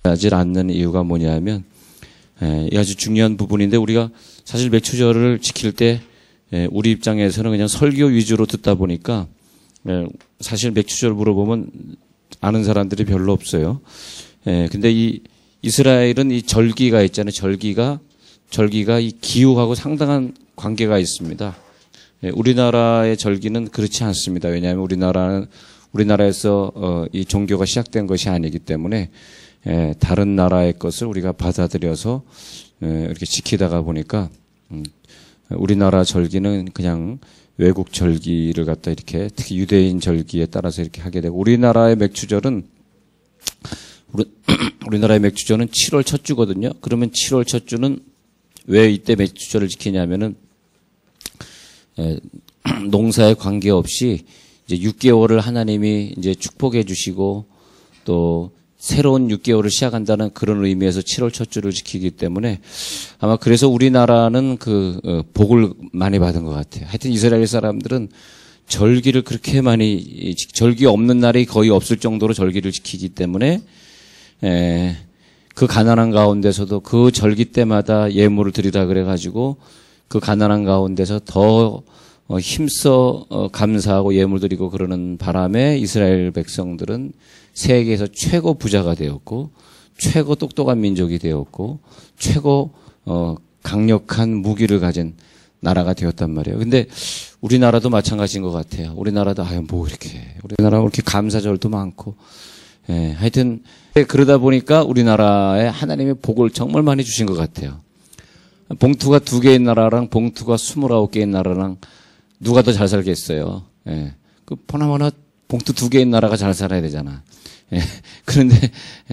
하지 않는 이유가 뭐냐면 이 아주 중요한 부분인데 우리가 사실 맥추절을 지킬 때 우리 입장에서는 그냥 설교 위주로 듣다 보니까 사실 맥추절 물어보면 아는 사람들이 별로 없어요. 근데 이 이스라엘은 이 절기가 있잖아요. 절기가 이 기후하고 상당한 관계가 있습니다. 우리나라의 절기는 그렇지 않습니다. 왜냐하면 우리나라에서 이 종교가 시작된 것이 아니기 때문에 다른 나라의 것을 우리가 받아들여서 이렇게 지키다가 보니까 우리나라 절기는 그냥 외국 절기를 갖다 이렇게 특히 유대인 절기에 따라서 이렇게 하게 되고 우리나라의 맥추절은 7월 첫 주거든요. 그러면 7월 첫 주는 왜 이때 맥추절을 지키냐면은 농사에 관계없이 이제 6개월을 하나님이 이제 축복해 주시고 또 새로운 6개월을 시작한다는 그런 의미에서 7월 첫 주를 지키기 때문에 아마 그래서 우리나라는 복을 많이 받은 것 같아요. 하여튼 이스라엘 사람들은 절기를 그렇게 많이, 절기 없는 날이 거의 없을 정도로 절기를 지키기 때문에 그 가난한 가운데서도 그 절기 때마다 예물을 드리라 그래가지고 그 가난한 가운데서 더 힘써 감사하고 예물 드리고 그러는 바람에 이스라엘 백성들은 세계에서 최고 부자가 되었고 최고 똑똑한 민족이 되었고 최고 강력한 무기를 가진 나라가 되었단 말이에요. 근데 우리나라도 마찬가지인 것 같아요. 우리나라도 우리나라 그렇게 감사절도 많고 하여튼 그러다 보니까 우리나라에 하나님의 복을 정말 많이 주신 것 같아요. 봉투가 2개인 나라랑 봉투가 29개인 나라랑 누가 더 잘 살겠어요. 그 보나마나 봉투 2개인 나라가 잘 살아야 되잖아. 그런데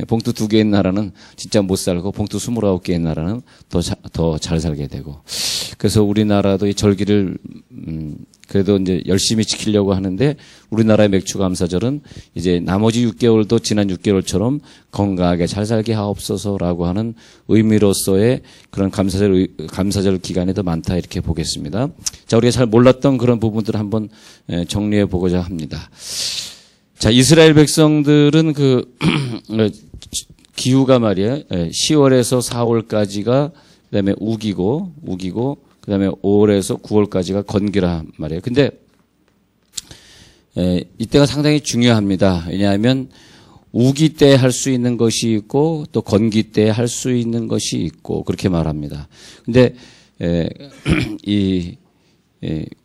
봉투 2개인 나라는 진짜 못 살고 봉투 29개인 나라는 더 잘 살게 되고. 그래서 우리나라도 이 절기를 그래도 이제 열심히 지키려고 하는데 우리나라의 맥추감사절은 이제 나머지 6개월도 지난 6개월처럼 건강하게 잘 살게 하옵소서라고 하는 의미로서의 그런 감사절 기간이 더 많다 이렇게 보겠습니다. 자, 우리가 잘 몰랐던 그런 부분들을 한번 정리해 보고자 합니다. 자, 이스라엘 백성들은 기후가 말이에요. 10월에서 4월까지가 그다음에 우기고 그다음에 5월에서 9월까지가 건기라 말이에요. 근데 이때가 상당히 중요합니다. 왜냐하면 우기 때 할 수 있는 것이 있고 또 건기 때 할 수 있는 것이 있고 그렇게 말합니다. 근데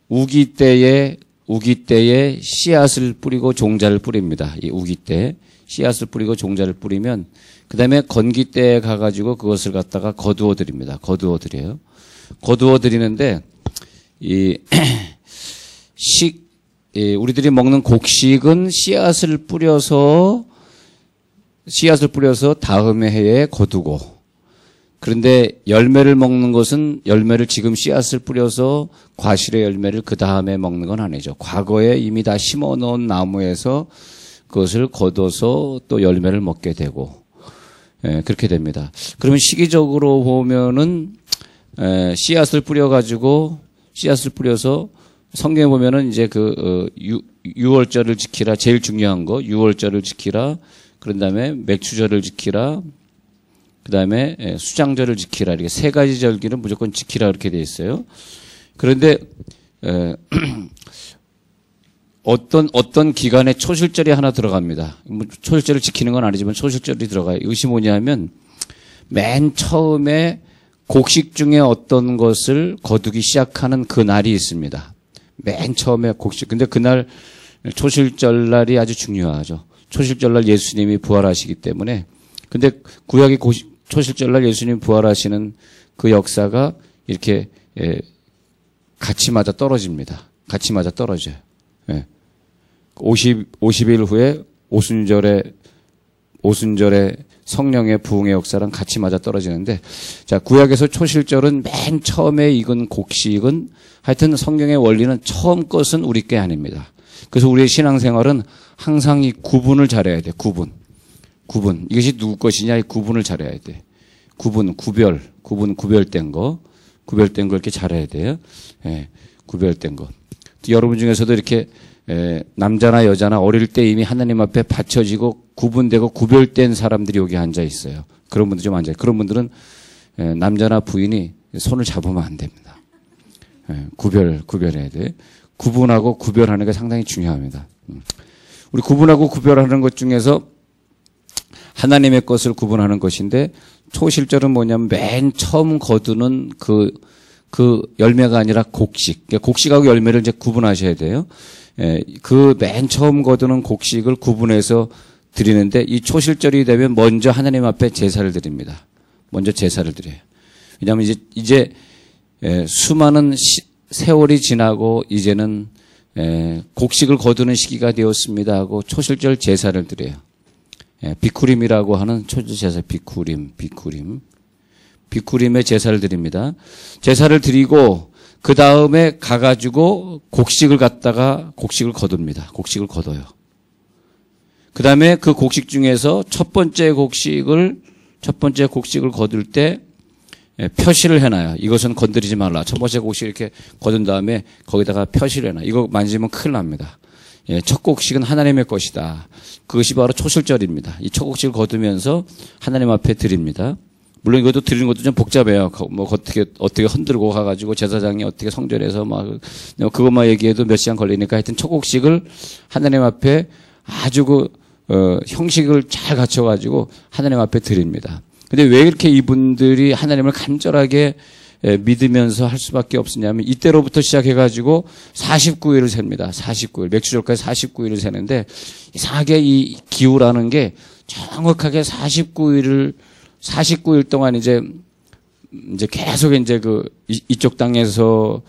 우기 때에 씨앗을 뿌리고 종자를 뿌립니다. 이 우기 때 씨앗을 뿌리고 종자를 뿌리면 그다음에 건기 때에 가가지고 그것을 갖다가 거두어 드립니다. 거두어 드려요. 거두어 드리는데 우리들이 먹는 곡식은 씨앗을 뿌려서 다음의 해에 거두고 그런데 열매를 먹는 것은 열매를 지금 씨앗을 뿌려서 과실의 열매를 그 다음에 먹는 건 아니죠. 과거에 이미 다 심어 놓은 나무에서 그것을 거둬서 또 열매를 먹게 되고 그렇게 됩니다. 그러면 시기적으로 보면은 씨앗을 뿌려서 성경에 보면은 이제 6월절을 지키라 제일 중요한 거 6월절을 지키라 그런 다음에 맥추절을 지키라 그 다음에 수장절을 지키라 이렇게 3가지 절기는 무조건 지키라 이렇게 돼 있어요. 그런데 어떤 기간에 초실절이 하나 들어갑니다. 초실절을 지키는 건 아니지만 초실절이 들어가요. 이것이 뭐냐면 맨 처음에 곡식 중에 어떤 것을 거두기 시작하는 그 날이 있습니다. 맨 처음에 곡식. 근데 그날 초실절 날이 아주 중요하죠. 초실절 날 예수님이 부활하시기 때문에. 근데 구약의 초실절 날 예수님이 부활하시는 그 역사가 이렇게 같이 맞아 떨어집니다. 같이 맞아 떨어져요. 50일 후에 오순절에 성령의 부흥의 역사랑 같이 맞아 떨어지는데, 자, 구약에서 초실절은 맨 처음에 익은 곡식은 하여튼 성경의 원리는 처음 것은 우리 게 아닙니다. 그래서 우리의 신앙생활은 항상 이 구분을 잘해야 돼. 구분. 이것이 누구 것이냐, 이 구분을 잘해야 돼. 구별된 거 이렇게 잘해야 돼요. 구별된 거. 여러분 중에서도 이렇게 남자나 여자나 어릴 때 이미 하나님 앞에 받쳐지고 구분되고 구별된 사람들이 여기 앉아 있어요. 그런 분들 좀 앉아요. 그런 분들은 남자나 부인이 손을 잡으면 안 됩니다. 구별해야 돼. 구분하고 구별하는 게 상당히 중요합니다. 우리 구분하고 구별하는 것 중에서 하나님의 것을 구분하는 것인데 초실절은 뭐냐면 맨 처음 거두는 그 열매가 아니라 곡식. 곡식하고 열매를 이제 구분하셔야 돼요. 그 맨 처음 거두는 곡식을 구분해서 드리는데 이 초실절이 되면 먼저 하나님 앞에 제사를 드립니다. 먼저 제사를 드려요. 왜냐하면 이제 수많은 세월이 지나고 이제는 곡식을 거두는 시기가 되었습니다 하고 초실절 제사를 드려요. 비쿠림이라고 하는 초제사 비쿠림의 제사를 드립니다. 제사를 드리고 그 다음에 가가지고 곡식을 갖다가 곡식을 거둡니다. 곡식을 거둬요. 그 다음에 그 곡식 중에서 첫 번째 곡식을 거둘 때 표시를 해놔요. 이것은 건드리지 말라. 첫 번째 곡식 이렇게 거둔 다음에 거기다가 표시를 해놔요. 이거 만지면 큰일 납니다. 첫 곡식은 하나님의 것이다. 그것이 바로 초실절입니다. 이 첫 곡식을 거두면서 하나님 앞에 드립니다. 물론 이것도 드리는 것도 좀 복잡해요. 뭐 어떻게 흔들고 가가지고 제사장이 어떻게 성전에서 막 그것만 얘기해도 몇 시간 걸리니까 하여튼 첫 곡식을 하나님 앞에 아주 형식을 잘 갖춰가지고 하나님 앞에 드립니다. 근데 왜 이렇게 이분들이 하나님을 간절하게 믿으면서 할 수밖에 없었냐면 이때로부터 시작해가지고 49일을 셉니다. 49일. 맥추절까지 49일을 세는데 이상하게 이 기후라는 게 정확하게 49일 동안 이제 계속 이제 이쪽 땅에서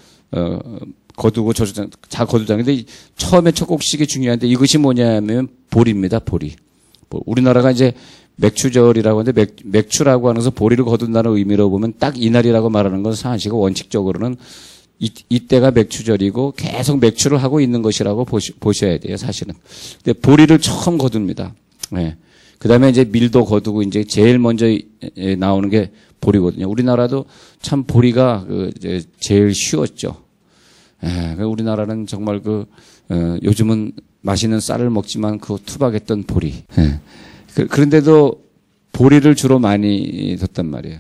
거두고 저쪽 다 거두자. 근데 처음에 첫 곡식이 중요한데 이것이 뭐냐면 보리입니다. 보리. 우리나라가 이제 맥추절이라고 하는데 맥추라고 하면서 보리를 거둔다는 의미로 보면 딱 이날이라고 말하는 건 사실은 원칙적으로는 이때가 맥추절이고 계속 맥추를 하고 있는 것이라고 보셔야 돼요. 사실은. 근데 보리를 처음 거둡니다. 네. 그 다음에 이제 밀도 거두고 이제 제일 먼저 나오는 게 보리거든요. 우리나라도 참 보리가 제일 쉬웠죠. 우리나라는 정말 요즘은 맛있는 쌀을 먹지만 그 투박했던 보리. 그런데도 보리를 주로 많이 뒀단 말이에요.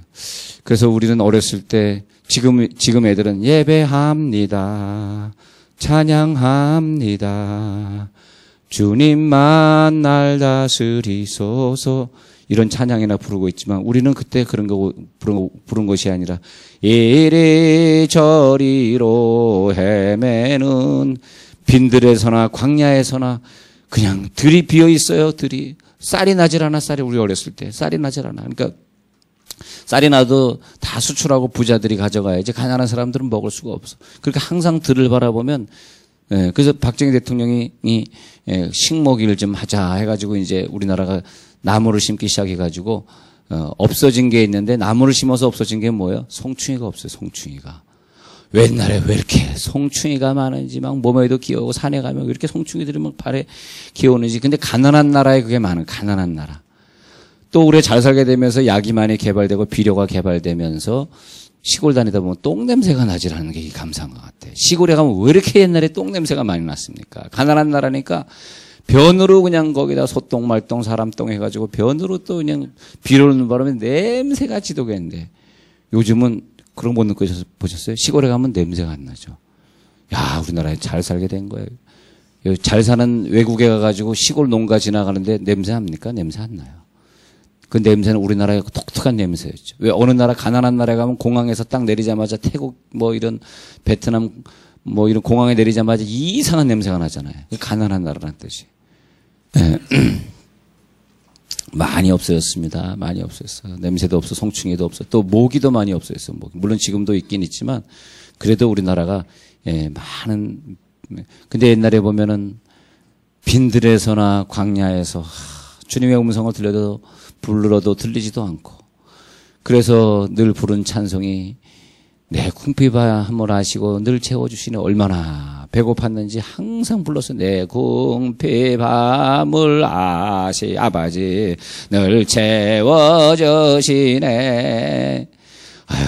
그래서 우리는 어렸을 때 지금 애들은 예배합니다. 찬양합니다. 주님만 날 다스리소서 이런 찬양이나 부르고 있지만 우리는 그때 그런 거 부른 것이 아니라 이리저리로 헤매는 빈들에서나 광야에서나 그냥 들이 비어 있어요. 들이 쌀이 나질 않아. 쌀이 우리 어렸을 때 쌀이 나질 않아. 그러니까 쌀이 나도 다 수출하고 부자들이 가져가야지 가난한 사람들은 먹을 수가 없어. 그러니까 항상 들을 바라보면 그래서 박정희 대통령이 식목일 좀 하자 해가지고 이제 우리나라가 나무를 심기 시작해가지고 없어진 게 있는데 나무를 심어서 없어진 게 뭐예요? 송충이가 없어요. 송충이가. 옛날에 왜 이렇게 송충이가 많은지 막 몸에도 기어오고 산에 가면 왜 이렇게 송충이들이 막 발에 기어오는지. 근데 가난한 나라에 그게 많은 가난한 나라. 또 우리 잘 살게 되면서 약이 많이 개발되고 비료가 개발되면서 시골 다니다 보면 똥 냄새가 나질 않는 게 감사한 것 같아요. 시골에 가면 왜 이렇게 옛날에 똥 냄새가 많이 났습니까? 가난한 나라니까 변으로 그냥 거기다 소똥 말똥 사람똥 해가지고 변으로 또 그냥 비료를 넣는 바람에 냄새가 지독했는데 요즘은 그런 거 못 보셨어요? 시골에 가면 냄새가 안 나죠. 야, 우리나라에 잘 살게 된 거예요. 잘 사는 외국에 가가지고 시골 농가 지나가는데 냄새 합니까? 냄새 안 나요. 그 냄새는 우리나라의 독특한 냄새였죠. 왜 어느 나라 가난한 나라에 가면 공항에서 딱 내리자마자 태국 뭐 이런 베트남 뭐 이런 공항에 내리자마자 이상한 냄새가 나잖아요. 가난한 나라라는 뜻이. 많이 없어졌습니다. 많이 없어졌어요. 냄새도 없어, 송충이도 없어. 또 모기도 많이 없어졌어요. 모기. 물론 지금도 있긴 있지만 그래도 우리나라가 많은. 근데 옛날에 보면은 빈들에서나 광야에서 주님의 음성을 불러도 들리지도 않고 그래서 늘 부른 찬송이 내 궁핍함을 아시고 늘 채워주시네. 얼마나 배고팠는지 항상 불러서 내 궁핍함을 아시 아버지 늘 채워주시네. 아유,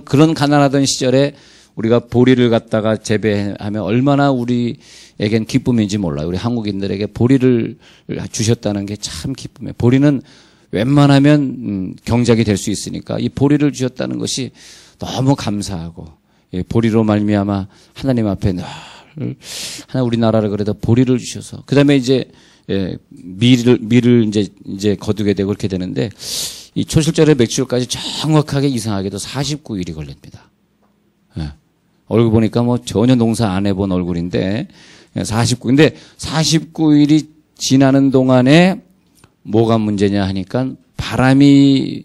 그런 가난하던 시절에 우리가 보리를 갖다가 재배하면 얼마나 우리에겐 기쁨인지 몰라요. 우리 한국인들에게 보리를 주셨다는 게 참 기쁨이에요. 보리는 웬만하면 경작이 될 수 있으니까 이 보리를 주셨다는 것이 너무 감사하고, 예, 보리로 말미암아 하나님 앞에 늘 하나 우리나라를 그래도 보리를 주셔서 그다음에 이제 예, 밀을 이제 거두게 되고 그렇게 되는데 이 초실절에 맥추절까지 정확하게 이상하게도 49일이 걸립니다. 예. 얼굴 보니까 뭐 전혀 농사 안 해본 얼굴인데 49일인데 49일이 지나는 동안에 뭐가 문제냐 하니까 바람이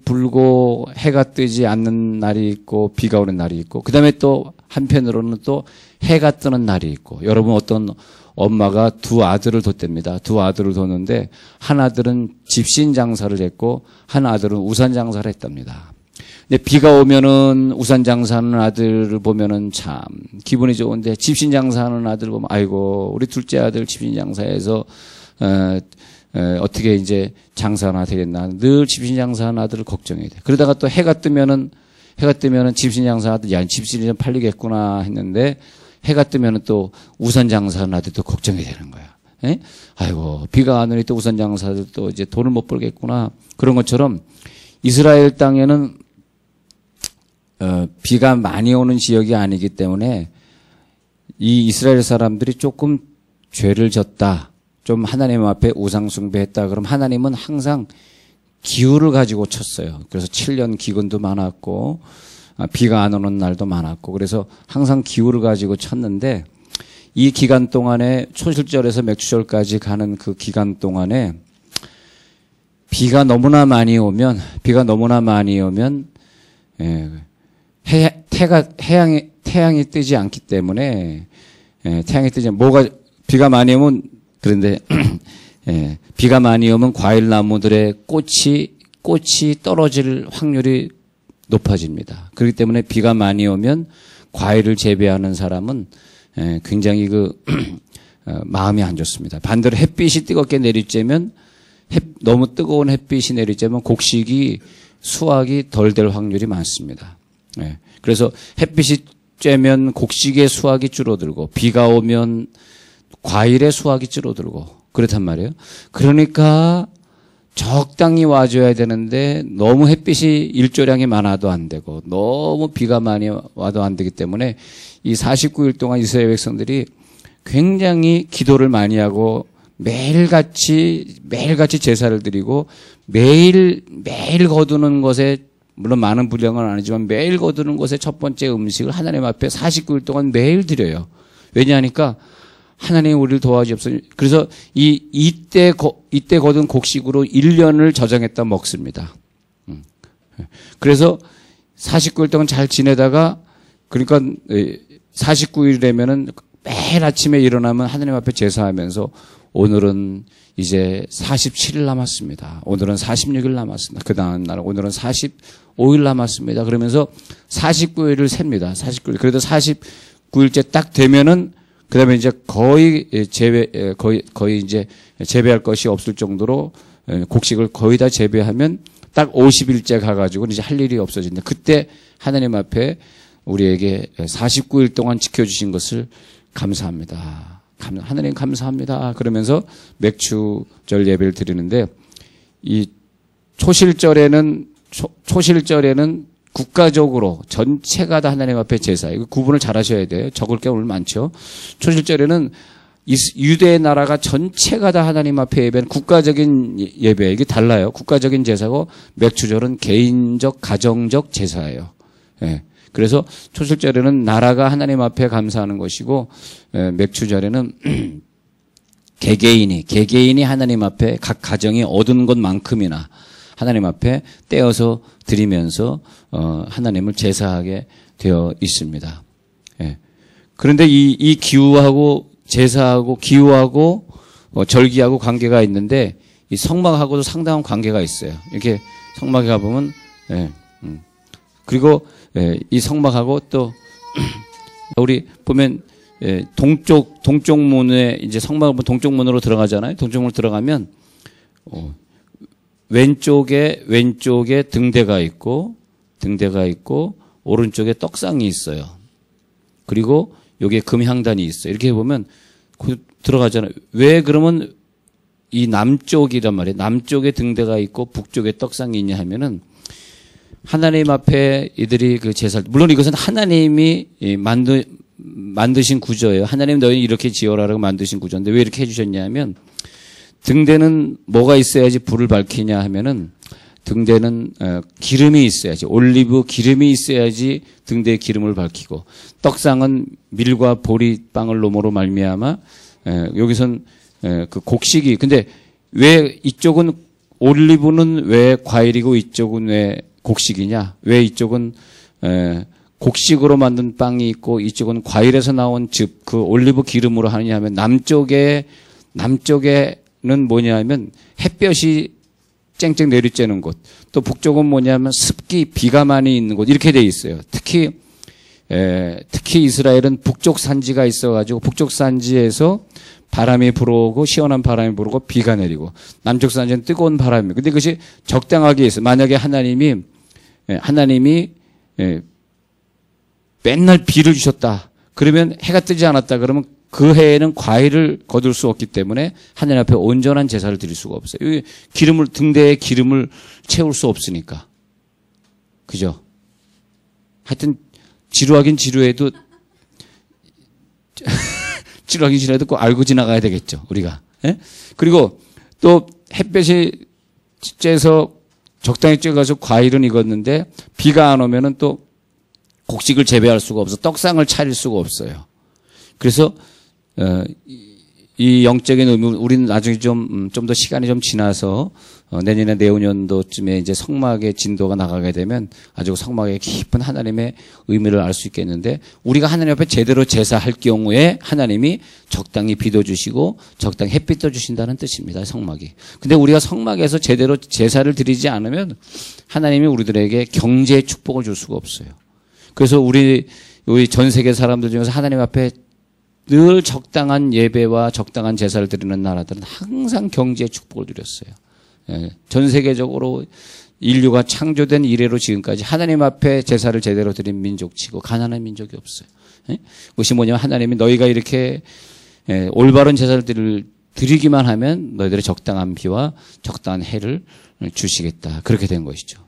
불고 해가 뜨지 않는 날이 있고 비가 오는 날이 있고 그다음에 또 한편으로는 또 해가 뜨는 날이 있고 여러분 어떤 엄마가 두 아들을 뒀답니다. 두 아들을 뒀는데 한 아들은 집신 장사를 했고 한 아들은 우산 장사를 했답니다. 근데 비가 오면은 우산 장사하는 아들을 보면은 참 기분이 좋은데 집신 장사하는 아들 보면 아이고 우리 둘째 아들 집신 장사해서 어떻게 이제 장사나 되겠나 늘 집신 장사하는 아들을 걱정해야 돼. 그러다가 또 해가 뜨면은 집신 장사하는 아들 야 집신이 좀 팔리겠구나 했는데 해가 뜨면은 또 우산 장사하는 아들도 걱정이 되는 거야. 에? 아이고 비가 안 오니 또 우산 장사들 또 이제 돈을 못 벌겠구나. 그런 것처럼 이스라엘 땅에는 비가 많이 오는 지역이 아니기 때문에 이 이스라엘 사람들이 조금 죄를 졌다. 좀 하나님 앞에 우상 숭배했다. 그럼 하나님은 항상 기후를 가지고 쳤어요. 그래서 7년 기근도 많았고 비가 안 오는 날도 많았고 그래서 항상 기후를 가지고 쳤는데 이 기간 동안에 초실절에서 맥추절까지 가는 그 기간 동안에 비가 너무나 많이 오면 태양이 뜨지 않기 때문에 비가 많이 오면 그런데 비가 많이 오면 과일 나무들의 꽃이 떨어질 확률이 높아집니다. 그렇기 때문에 비가 많이 오면 과일을 재배하는 사람은 굉장히 마음이 안 좋습니다. 반대로 햇빛이 뜨겁게 내리쬐면 너무 뜨거운 햇빛이 내리쬐면 곡식이 수확이 덜 될 확률이 많습니다. 그래서 햇빛이 쬐면 곡식의 수확이 줄어들고 비가 오면 과일의 수확이 줄어들고 그렇단 말이에요. 그러니까 적당히 와줘야 되는데 너무 햇빛이 일조량이 많아도 안 되고 너무 비가 많이 와도 안 되기 때문에 이 49일 동안 이스라엘 백성들이 굉장히 기도를 많이 하고 매일같이 제사를 드리고 매일 거두는 것에 물론 많은 분량은 아니지만 매일 거두는 것에 첫 번째 음식을 하나님 앞에 49일 동안 매일 드려요. 왜냐하니까 하나님이 우리를 도와주옵소서. 그래서 이때 거둔 곡식으로 1년을 저장했다 먹습니다. 그래서 49일 동안 잘 지내다가 그러니까 49일 되면은 매일 아침에 일어나면 하나님 앞에 제사하면서 오늘은 이제 47일 남았습니다. 오늘은 46일 남았습니다. 그 다음 날 오늘은 45일 남았습니다. 그러면서 49일을 셉니다. 49일. 그래도 49일째 딱 되면은 그다음에 이제 거의 이제 재배할 것이 없을 정도로 곡식을 거의 다 재배하면 딱 50일째 가가지고 이제 할 일이 없어진다. 그때 하나님 앞에 우리에게 49일 동안 지켜주신 것을 감사합니다. 하나님 감사합니다. 그러면서 맥추절 예배를 드리는데 이 초실절에는 국가적으로 전체가 다 하나님 앞에 제사. 이거 구분을 잘 하셔야 돼요. 적을 게 오늘 많죠. 초실절에는 유대의 나라가 전체가 다 하나님 앞에 예배는 국가적인 예배. 이게 달라요. 국가적인 제사고 맥추절은 개인적, 가정적 제사예요. 예. 그래서 초실절에는 나라가 하나님 앞에 감사하는 것이고 맥추절에는 개개인이 하나님 앞에 각 가정이 얻은 것만큼이나 하나님 앞에 떼어서 드리면서 하나님을 제사하게 되어 있습니다. 예. 그런데 이 기후하고 제사하고 기후하고 절기하고 관계가 있는데 이 성막하고도 상당한 관계가 있어요. 이렇게 성막에 가보면 그리고 이 성막하고 또 우리 보면 동쪽 문에 이제 성막을 보면 동쪽 문으로 들어가잖아요. 동쪽 문으로 들어가면 왼쪽에 등대가 있고 오른쪽에 떡상이 있어요. 그리고 여기에 금향단이 있어요. 이렇게 보면 들어가잖아요. 왜 그러면 이 남쪽이란 말이에요. 남쪽에 등대가 있고 북쪽에 떡상이 있냐 하면은 하나님 앞에 이들이 그 제사를, 물론 이것은 하나님이 만드신 구조예요. 하나님 너희 이렇게 지어라라고 만드신 구조인데 왜 이렇게 해주셨냐 하면 등대는 뭐가 있어야지 불을 밝히냐 하면은 등대는 기름이 있어야지, 올리브 기름이 있어야지 등대의 기름을 밝히고, 떡상은 밀과 보리빵을 노모로 말미암아 여기선 그 곡식이, 근데 왜 이쪽은 올리브는 왜 과일이고 이쪽은 왜 곡식이냐? 왜 이쪽은 곡식으로 만든 빵이 있고 이쪽은 과일에서 나온 즙, 그 올리브 기름으로 하느냐 하면 남쪽에는 뭐냐 하면 햇볕이 쨍쨍 내리쬐는 곳, 또 북쪽은 뭐냐면 습기, 비가 많이 있는 곳, 이렇게 돼 있어요. 특히 이스라엘은 북쪽 산지가 있어가지고 북쪽 산지에서 바람이 불어오고 시원한 바람이 불어오고 비가 내리고, 남쪽 산지는 뜨거운 바람이. 근데 그것이 적당하게 있어요. 만약에 하나님이 맨날 비를 주셨다. 그러면 해가 뜨지 않았다. 그러면 그 해에는 과일을 거둘 수 없기 때문에 하나님 앞에 온전한 제사를 드릴 수가 없어요. 여기 등대에 기름을 채울 수 없으니까. 그죠? 하여튼 지루하긴 지루해도 꼭 알고 지나가야 되겠죠, 우리가. 예? 그리고 또 햇볕이 쬐서 적당히 쬐가서 과일은 익었는데 비가 안 오면은 또 곡식을 재배할 수가 없어. 떡상을 차릴 수가 없어요. 그래서 이 영적인 의미, 우리는 나중에 좀 더 시간이 좀 지나서 내년에 내후년도쯤에 이제 성막의 진도가 나가게 되면 아주 성막의 깊은 하나님의 의미를 알 수 있겠는데, 우리가 하나님 앞에 제대로 제사할 경우에 하나님이 적당히 비도 주시고 적당히 햇빛도 주신다는 뜻입니다, 성막이. 근데 우리가 성막에서 제대로 제사를 드리지 않으면 하나님이 우리들에게 경제의 축복을 줄 수가 없어요. 그래서 우리 전 세계 사람들 중에서 하나님 앞에 늘 적당한 예배와 적당한 제사를 드리는 나라들은 항상 경제의 축복을 누렸어요. 전 세계적으로 인류가 창조된 이래로 지금까지 하나님 앞에 제사를 제대로 드린 민족치고 가난한 민족이 없어요. 그것이 뭐냐면 하나님이 너희가 이렇게 올바른 제사를 드리기만 하면 너희들의 적당한 비와 적당한 해를 주시겠다. 그렇게 된 것이죠.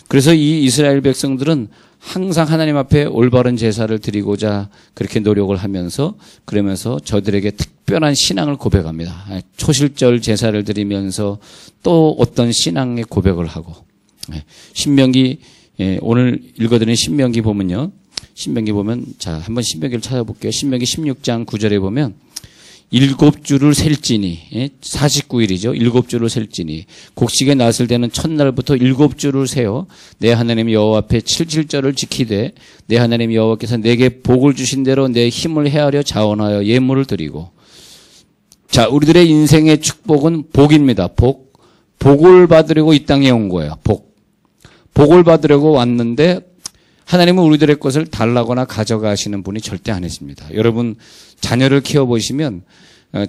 그래서 이 이스라엘 백성들은 항상 하나님 앞에 올바른 제사를 드리고자 그렇게 노력을 하면서, 그러면서 저들에게 특별한 신앙을 고백합니다. 초실절 제사를 드리면서 또 어떤 신앙의 고백을 하고, 신명기, 오늘 읽어드린 신명기 보면요. 신명기 보면, 자, 한번 신명기를 찾아볼게요. 신명기 16장 9절에 보면 7주를 셀지니, 49일이죠. 7주를 셀지니 곡식의 낫을 되는 첫날부터 7주를 세어 내 하나님 여호와 앞에 7절을 지키되 내 하나님 여호와께서 내게 복을 주신 대로 내 힘을 헤아려 자원하여 예물을 드리고. 자, 우리들의 인생의 축복은 복입니다. 복을 받으려고 이 땅에 온 거예요. 복을 받으려고 왔는데 하나님은 우리들의 것을 달라거나 가져가시는 분이 절대 아니십니다. 여러분 자녀를 키워보시면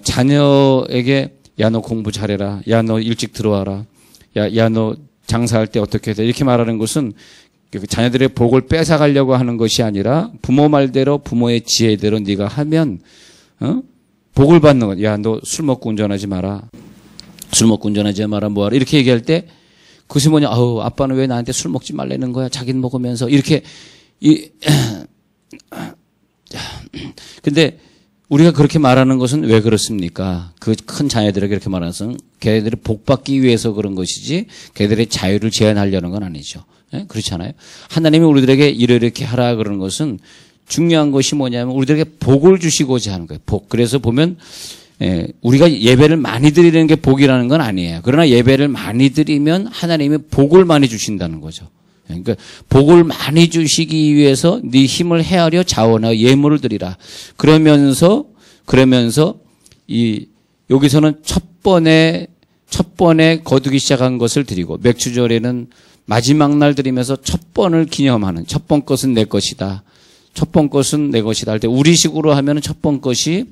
자녀에게 야, 너 공부 잘해라. 야, 너 일찍 들어와라. 야, 너 장사할 때 어떻게 돼? 이렇게 말하는 것은 자녀들의 복을 뺏어가려고 하는 것이 아니라 부모 말대로 부모의 지혜대로 네가 하면 복을 받는 것. 야, 너 술 먹고 운전하지 마라. 술 먹고 운전하지 마라. 뭐하라. 이렇게 얘기할 때 그것이 뭐냐? 아우, 아빠는 왜 나한테 술 먹지 말라는 거야? 자기는 먹으면서. 이렇게, 근데 우리가 그렇게 말하는 것은 왜 그렇습니까? 그 큰 자녀들에게 그렇게 말하는 것은 걔들이 복 받기 위해서 그런 것이지 걔들의 자유를 제한하려는 건 아니죠. 그렇지 않아요? 하나님이 우리들에게 이렇게 하라 그러는 것은 중요한 것이 뭐냐면 우리들에게 복을 주시고자 하는 거예요. 복. 그래서 보면 우리가 예배를 많이 드리는 게 복이라는 건 아니에요. 그러나 예배를 많이 드리면 하나님이 복을 많이 주신다는 거죠. 그러니까 복을 많이 주시기 위해서 네 힘을 헤아려 자원하여 예물을 드리라. 그러면서 여기서는 첫 번에 거두기 시작한 것을 드리고, 맥주절에는 마지막 날 드리면서 첫 번을 기념하는, 첫 번 것은 내 것이다. 첫 번 것은 내 것이다 할 때 우리식으로 하면은 첫 번 것이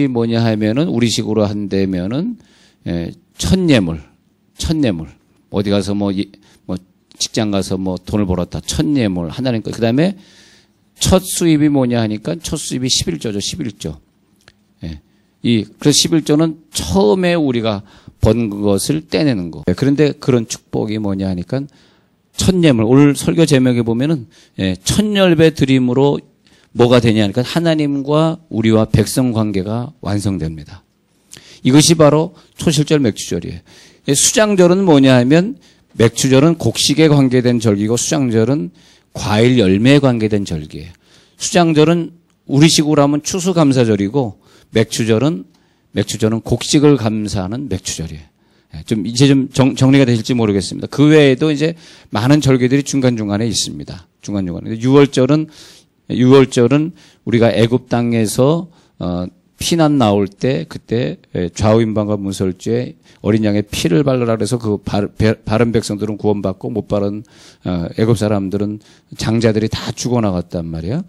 뭐냐 하면은 우리식으로 한다면은 첫예물. 어디 가서 뭐 직장 가서 뭐 돈을 벌었다. 첫 예물, 하나님 것. 그 다음에 첫 수입이 뭐냐 하니까 첫 수입이 11조죠, 11조. 예. 그래서 11조는 처음에 우리가 번 것을 떼내는 거. 예. 그런데 그런 축복이 뭐냐 하니까 첫 예물, 오늘 설교 제목에 보면은, 예, 천열배 드림으로 뭐가 되냐 하니까 하나님과 우리와 백성 관계가 완성됩니다. 이것이 바로 초실절 맥주절이에요. 수장절은 뭐냐 하면 맥주절은 곡식에 관계된 절기고 수장절은 과일 열매에 관계된 절기예요. 수장절은 우리식으로 하면 추수감사절이고 맥주절은 곡식을 감사하는 맥주절이에요. 이제 좀 정리가 되실지 모르겠습니다. 그 외에도 이제 많은 절기들이 중간중간에 있습니다. 중간중간에. 6월절은 우리가 애굽 땅에서 피난 나올 때 그때 좌우임방과 문설주에 어린 양의 피를 바르라 그래서 그 바른 백성들은 구원받고 못 바른 애굽 사람들은 장자들이 다 죽어나갔단 말이야.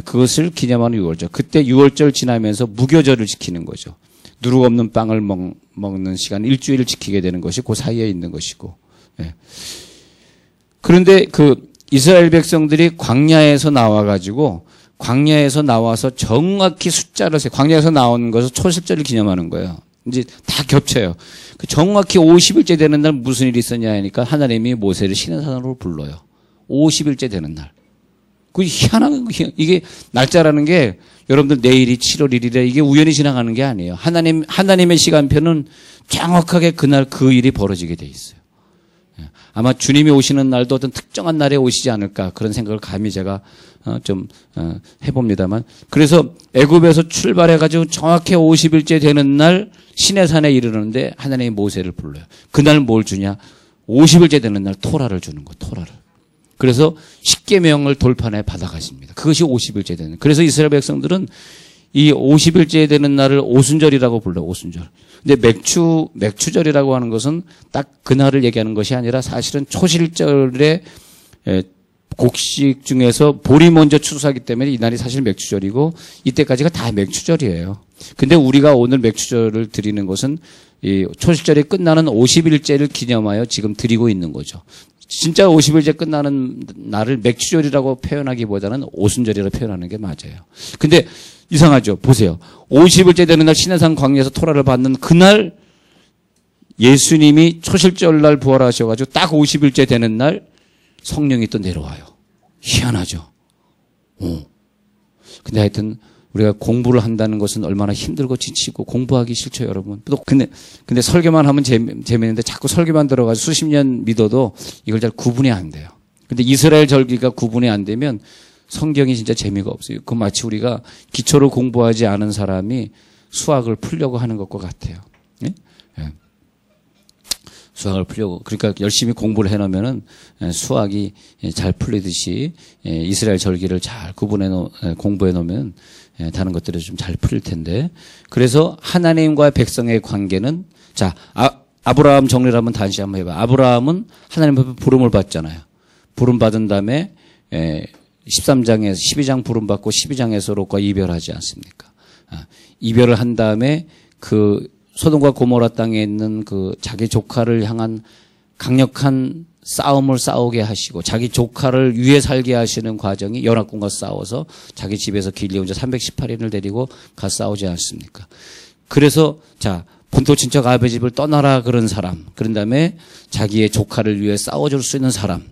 그것을 기념하는 6월절. 그때 6월절 지나면서 무교절을 지키는 거죠. 누룩 없는 빵을 먹는 시간 일주일을 지키게 되는 것이 그 사이에 있는 것이고. 그런데 그 이스라엘 백성들이 광야에서 나와서 정확히 숫자를 광야에서 나온 것을 초실절을 기념하는 거예요. 이제 다 겹쳐요. 정확히 50일째 되는 날 무슨 일이 있었냐 하니까 하나님이 모세를 시내산으로 불러요. 50일째 되는 날. 그 희한한, 이게 날짜라는 게 여러분들 내일이 7월 1일에 이게 우연히 지나가는 게 아니에요. 하나님의 시간표는 정확하게 그날 그 일이 벌어지게 돼 있어요. 아마 주님이 오시는 날도 어떤 특정한 날에 오시지 않을까 그런 생각을 감히 제가 좀 해봅니다만, 그래서 애굽에서 출발해가지고 정확히 50일째 되는 날 시내산에 이르는데 하나님이 모세를 불러요. 그날 뭘 주냐? 50일째 되는 날 토라를 주는 거, 토라를. 그래서 십계명을 돌판에 받아가십니다. 그것이 50일째 되는. 그래서 이스라엘 백성들은 이 50일째 되는 날을 오순절이라고 불러요. 오순절. 근데 맥추절이라고 하는 것은 딱 그날을 얘기하는 것이 아니라 사실은 초실절에 곡식 중에서 볼이 먼저 추수하기 때문에 이날이 사실 맥추절이고 이때까지가 다 맥추절이에요. 근데 우리가 오늘 맥추절을 드리는 것은 이 초실절이 끝나는 50일째를 기념하여 지금 드리고 있는 거죠. 진짜 50일째 끝나는 날을 맥추절이라고 표현하기보다는 오순절이라고 표현하는 게 맞아요. 근데 이상하죠. 보세요. 50일째 되는 날 시내산 광야에서 토라를 받는 그날 예수님이 초실절날 부활하셔가지고 딱 50일째 되는 날 성령이 또 내려와요. 희한하죠. 근데 하여튼 우리가 공부를 한다는 것은 얼마나 힘들고 지치고 공부하기 싫죠, 여러분. 또 근데 설교만 하면 재밌는데 자꾸 설교만 들어가서 수십 년 믿어도 이걸 잘 구분이 안 돼요. 근데 이스라엘 절기가 구분이 안 되면 성경이 진짜 재미가 없어요. 그 마치 우리가 기초를 공부하지 않은 사람이 수학을 풀려고 하는 것과 같아요. 네? 네. 수학을 풀려고. 그러니까 열심히 공부를 해놓으면은 수학이 잘 풀리듯이 이스라엘 절기를 잘 공부해 놓으면 다른 것들이 좀 잘 풀릴 텐데. 그래서 하나님과 백성의 관계는, 자, 아브라함 정리를 한번 다시 한번 해봐. 아브라함은 하나님 앞에 부름을 받잖아요. 부름 받은 다음에 13장에서 12장 부름받고 12장에서 롯과 이별하지 않습니까? 이별을 한 다음에 그 소돔과 고모라 땅에 있는 그 자기 조카를 향한 강력한 싸움을 싸우게 하시고 자기 조카를 위해 살게 하시는 과정이 연합군과 싸워서 자기 집에서 길리 혼자 318인을 데리고 가 싸우지 않습니까? 그래서 자, 본토 친척 아버지 집을 떠나라 그런 사람, 그런 다음에 자기의 조카를 위해 싸워줄 수 있는 사람,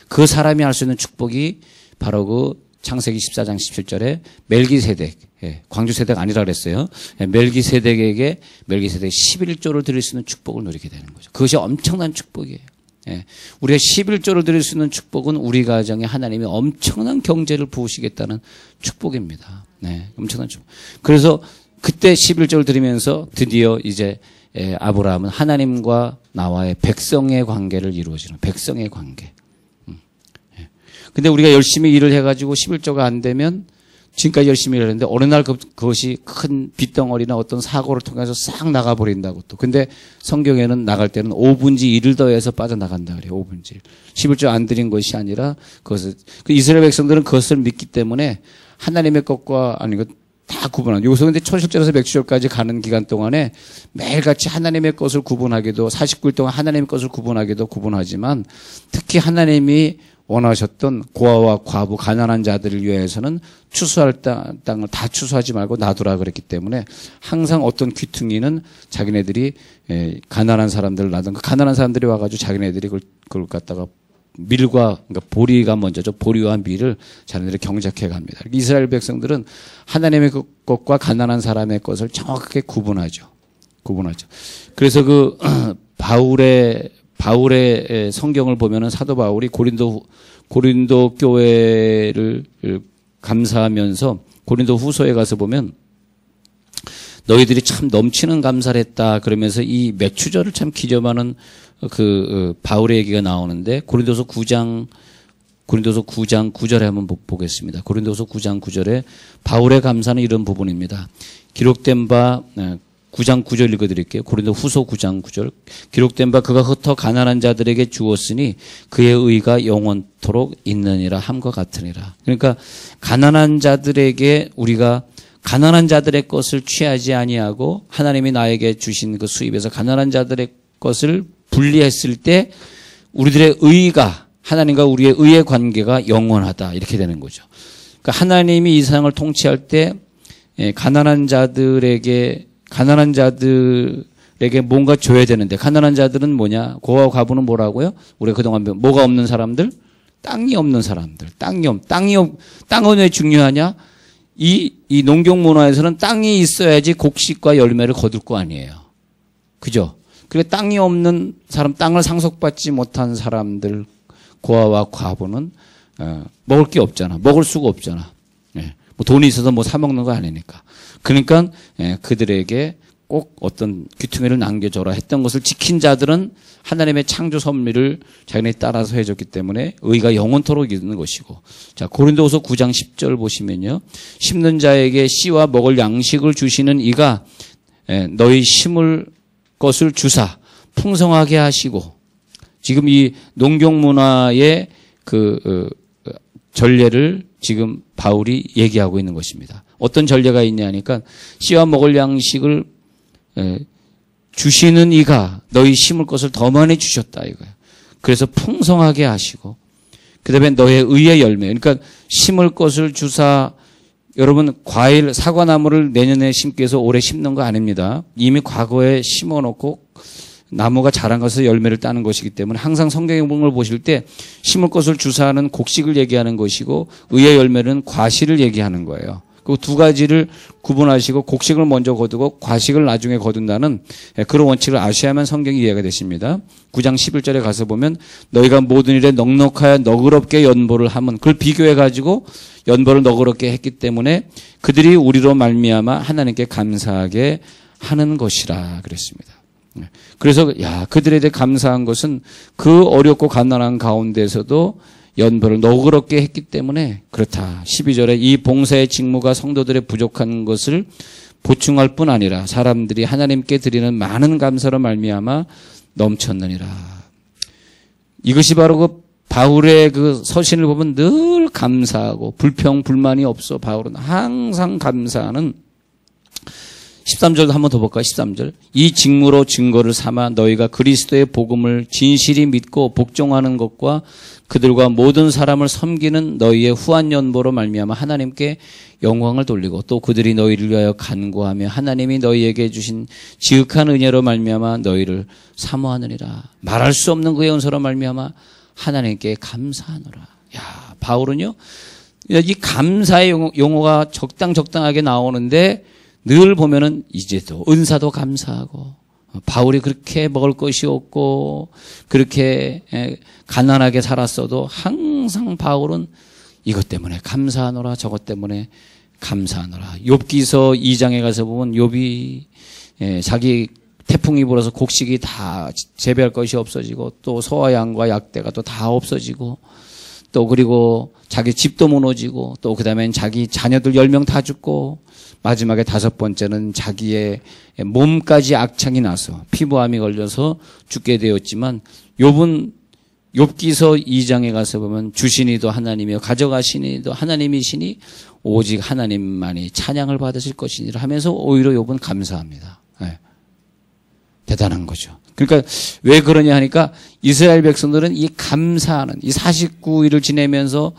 그 사람이 할 수 있는 축복이 바로 그 창세기 14장 17절에 멜기세덱, 광주세덱 아니라 그랬어요. 멜기세덱에게 11조를 드릴 수 있는 축복을 누리게 되는 거죠. 그것이 엄청난 축복이에요. 우리가 11조를 드릴 수 있는 축복은 우리 가정에 하나님이 엄청난 경제를 부으시겠다는 축복입니다. 엄청난 축복. 그래서 그때 11조를 드리면서 드디어 이제 아브라함은 하나님과 나와의 백성의 관계를 이루어지는 백성의 관계. 근데 우리가 열심히 일을 해가지고 11조가 안 되면 지금까지 열심히 일했는데 어느 날 그것이 큰 빚덩어리나 어떤 사고를 통해서 싹 나가버린다고 또. 근데 성경에는 나갈 때는 5분지 1을 더해서 빠져나간다 그래요. 5분지 1. 11조 안 드린 것이 아니라 그것을, 그 이스라엘 백성들은 그것을 믿기 때문에 하나님의 것과, 아니, 다 구분하는. 여기서 근데 초실절에서 맥주절까지 가는 기간 동안에 매일같이 하나님의 것을 구분하기도 49일 동안 하나님의 것을 구분하기도 구분하지만 특히 하나님이 원하셨던 고아와 과부 가난한 자들을 위해서는 추수할 땅을 다 추수하지 말고 놔두라 그랬기 때문에 항상 어떤 귀퉁이는 자기네들이 가난한 사람들을 놔둔 그 가난한 사람들이 와가지고 자기네들이 그걸 갖다가 밀과 그러니까 보리가 먼저죠. 보리와 밀을 자기네들이 경작해 갑니다. 이스라엘 백성들은 하나님의 것과 가난한 사람의 것을 정확하게 구분하죠. 그래서 그 바울의 성경을 보면은 사도 바울이 고린도 교회를 감사하면서 고린도 후서에 가서 보면 너희들이 참 넘치는 감사를 했다 그러면서 이 맥추절을 참 기념하는 바울의 얘기가 나오는데 고린도서 9장 9절에 한번 보겠습니다. 고린도서 9장 9절에 바울의 감사는 이런 부분입니다. 기록된 바 9장 9절 읽어드릴게요. 고린도 후서 9장 9절. 기록된 바 그가 흩어 가난한 자들에게 주었으니 그의 의가 영원토록 있느니라 함과 같으니라. 그러니까 가난한 자들에게 우리가 가난한 자들의 것을 취하지 아니하고 하나님이 나에게 주신 그 수입에서 가난한 자들의 것을 분리했을 때 우리들의 의가 하나님과 우리의 의의 관계가 영원하다 이렇게 되는 거죠. 그러니까 하나님이 이 세상을 통치할 때 가난한 자들에게 뭔가 줘야 되는데 가난한 자들은 뭐냐? 고아와 과부는 뭐라고요? 우리가 그동안 뭐가 없는 사람들? 땅이 없는 사람들. 땅은 왜 중요하냐? 이 농경 문화에서는 땅이 있어야지 곡식과 열매를 거둘 거 아니에요. 그죠? 그래 땅이 없는 사람, 땅을 상속받지 못한 사람들, 고아와 과부는 먹을 게 없잖아. 먹을 수가 없잖아. 뭐 돈이 있어서 뭐 사 먹는 거 아니니까. 그러니까 그들에게 꼭 어떤 귀퉁이를 남겨줘라 했던 것을 지킨 자들은 하나님의 창조 섭리를 자기네 따라서 해줬기 때문에 의가 영원토록 있는 것이고. 자, 고린도후서 9장 10절 보시면요. 심는 자에게 씨와 먹을 양식을 주시는 이가 너희 심을 것을 주사 풍성하게 하시고. 지금 이 농경 문화의 전례를 지금 바울이 얘기하고 있는 것입니다. 어떤 전례가 있냐니까 씨와 먹을 양식을 주시는 이가 너희 심을 것을 더 많이 주셨다 이거예요. 그래서 풍성하게 하시고 그다음에 너의 의의 열매. 그러니까 심을 것을 주사. 여러분 과일 사과나무를 내년에 심기 위해서 올해 심는 거 아닙니다. 이미 과거에 심어놓고 나무가 자란 것에서 열매를 따는 것이기 때문에 항상 성경을 보실 때 심을 것을 주사하는 곡식을 얘기하는 것이고 의의 열매는 과실을 얘기하는 거예요. 그 두 가지를 구분하시고 곡식을 먼저 거두고 과식을 나중에 거둔다는 그런 원칙을 아셔야만 성경이 이해가 되십니다. 9장 11절에 가서 보면 너희가 모든 일에 넉넉하여 너그럽게 연보를 하면 그걸 비교해가지고 연보를 너그럽게 했기 때문에 그들이 우리로 말미암아 하나님께 감사하게 하는 것이라 그랬습니다. 그래서 그들에 대해 감사한 것은 그 어렵고 가난한 가운데서도 연보를 너그럽게 했기 때문에 그렇다. 12절에 이 봉사의 직무가 성도들의 부족한 것을 보충할 뿐 아니라 사람들이 하나님께 드리는 많은 감사로 말미암아 넘쳤느니라. 이것이 바로 그 바울의 그 서신을 보면 늘 감사하고 불평 불만이 없어. 바울은 항상 감사하는 13절도 한번 더 볼까요? 13절. 이 직무로 증거를 삼아 너희가 그리스도의 복음을 진실이 믿고 복종하는 것과 그들과 모든 사람을 섬기는 너희의 후한 연보로 말미암아 하나님께 영광을 돌리고 또 그들이 너희를 위하여 간구하며 하나님이 너희에게 주신 지극한 은혜로 말미암아 너희를 사모하느니라. 말할 수 없는 그의 은사로 말미암아 하나님께 감사하노라. 바울은요, 이 감사의 용어가 적당하게 나오는데 늘 보면은 이제도 은사도 감사하고 바울이 그렇게 먹을 것이 없고 그렇게 가난하게 살았어도 항상 바울은 이것 때문에 감사하노라 저것 때문에 감사하노라. 욥기서 2장에 가서 보면 욥이 자기 태풍이 불어서 곡식이 다 재배할 것이 없어지고 또 소와 양과 약대가 또 다 없어지고 또 그리고 자기 집도 무너지고 또 그다음엔 자기 자녀들 10명 다 죽고 마지막에 5번째는 자기의 몸까지 악창이 나서 피부암이 걸려서 죽게 되었지만 욥은 욥기서 2장에 가서 보면 주시니도 하나님이요 가져가시니도 하나님이시니 오직 하나님만이 찬양을 받으실 것이니라 하면서 오히려 욥은 감사합니다. 예. 대단한 거죠. 그러니까 왜 그러냐 하니까 이스라엘 백성들은 이 감사하는 이 49일을 지내면서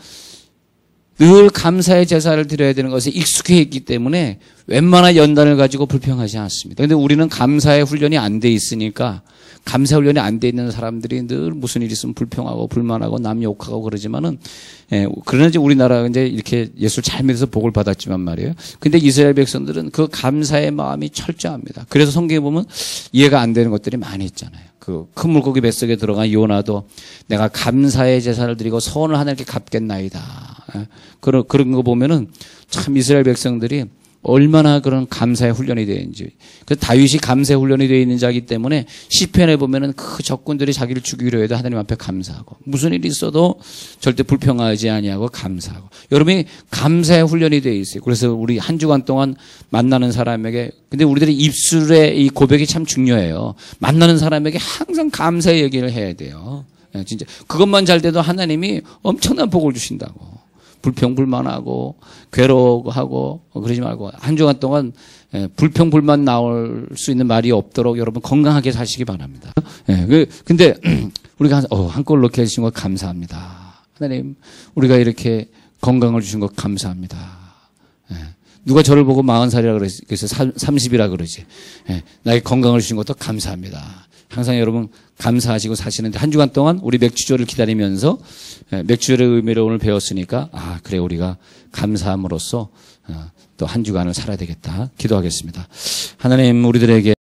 늘 감사의 제사를 드려야 되는 것에 익숙해 있기 때문에 웬만한 연단을 가지고 불평하지 않습니다. 그런데 우리는 감사의 훈련이 안 돼 있으니까 감사 훈련이 안 돼 있는 사람들이 늘 무슨 일 있으면 불평하고 불만하고 남 욕하고 그러지만은 그러나 이제 우리나라가 이제 이렇게 예수를 잘 믿어서 복을 받았지만 말이에요. 근데 이스라엘 백성들은 그 감사의 마음이 철저합니다. 그래서 성경에 보면 이해가 안 되는 것들이 많이 있잖아요. 그 큰 물고기 뱃속에 들어간 요나도 내가 감사의 제사를 드리고 서원을 하나님께 갚겠나이다. 그런 거 보면은 참 이스라엘 백성들이 얼마나 그런 감사의 훈련이 되어 있는지. 그 다윗이 감사의 훈련이 되어 있는 자이기 때문에 시편에 보면은 그 적군들이 자기를 죽이려 해도 하나님 앞에 감사하고 무슨 일이 있어도 절대 불평하지 아니하고 감사하고. 여러분이 감사의 훈련이 되어 있어요. 그래서 우리 한 주간 동안 만나는 사람에게 근데 우리들의 입술의 이 고백이 참 중요해요. 만나는 사람에게 항상 감사의 얘기를 해야 돼요. 진짜 그것만 잘 돼도 하나님이 엄청난 복을 주신다고. 불평불만하고 괴로워하고 그러지 말고 한 주간 동안 불평불만 나올 수 있는 말이 없도록 여러분 건강하게 사시기 바랍니다. 근데 우리가 한 골 넣게 해주신 것 감사합니다. 하나님 우리가 이렇게 건강을 주신 것 감사합니다. 누가 저를 보고 40살이라 그래서 30이라 그러지. 나에게 건강을 주신 것도 감사합니다. 항상 여러분 감사하시고 사시는데 한 주간 동안 우리 맥주조를 기다리면서 맥주조의 의미를 오늘 배웠으니까 그래 우리가 감사함으로써 또 한 주간을 살아야 되겠다 기도하겠습니다. 하나님 우리들에게